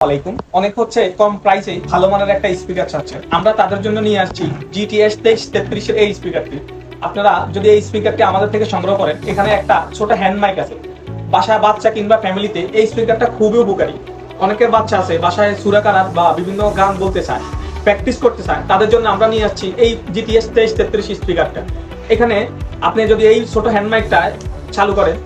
আলাইকুম। অনেক হচ্ছে কম প্রাইসে ভালো মানের একটা স্পিকার চাচ্ছে, আমরা তাদের জন্য নিয়ে আসছি GTS 2333 এর এই স্পিকারটি। আপনারা যদি এই স্পিকারটি আমাদের থেকে সংগ্রহ করেন, এখানে একটা ছোট হ্যান্ড মাইক আছে। বাসায় বাচ্চা কিংবা ফ্যামিলিতে এই স্পিকারটা খুবই উপকারী। অনেকের বাচ্চা আছে বাসায় সূরা কারাত বা বিভিন্ন গান বলতে চায়, প্র্যাকটিস করতে চায়, তাদের জন্য আমরা নিয়ে আসছি এই GTS 2333 স্পিকারটা। এখানে আপনি যদি এই ছোট হ্যান্ড মাইকটা চালু করেন,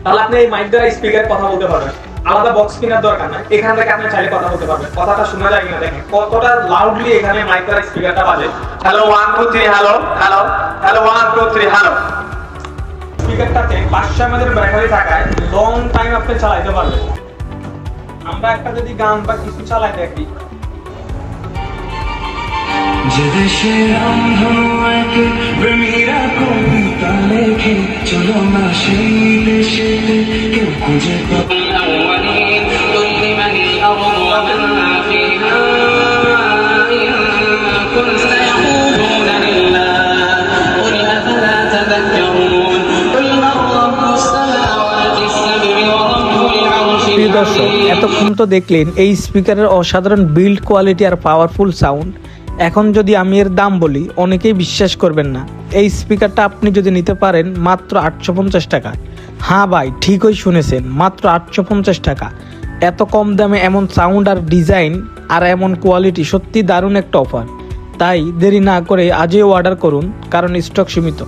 তাহলে আপনি এই মাইক দ্বারা স্পিকারে কথা বলতে পারবেন। আলাদা বক্স কেনার দরকার নাই, এখান থেকে আপনি চাইলে কথা বলতে পারবেন। কথাটা শোনা যায় কিনা দেখেন, কতটা লাউডলি এখানে মাইক দ্বারা স্পিকারটা বাজে। Hello 1 2 3 hello hello hello 1 2 3 hello. স্পিকারটাতে 500 mAh এর ব্যাটারি থাকায় লং টাইম আপনি চালাতে পারবেন। আমরা একটা যদি গান বা কিছু চালাই দেখি, যে দেশে রামধনু একে প্রেমীরা কবিতা লেখে, চলো না সেই দেশে কেউ খুঁজে পাবে। الأولين قل لمن الأرض ومن فيها إن كنت يقولون لله قل أفلا تذكرون قل من رب السماوات السبع ورب العرش প্রিয় দর্শক, এতক্ষণ তো দেখলেন এই স্পিকারের অসাধারণ বিল্ড কোয়ালিটি আর পাওয়ারফুল সাউন্ড। এখন যদি আমি এর দাম বলি, অনেকেই বিশ্বাস করবেন না। এই স্পিকারটা আপনি যদি নিতে পারেন মাত্র 850 টাকা। হ্যাঁ ভাই, ঠিকই শুনেছেন, মাত্র 850 টাকা। এত কম দামে এমন সাউন্ড আর ডিজাইন আর এমন কোয়ালিটি সত্যি দারুণ একটা অফার। তাই দেরি না করে আজই অর্ডার করুন, কারণ স্টক সীমিত।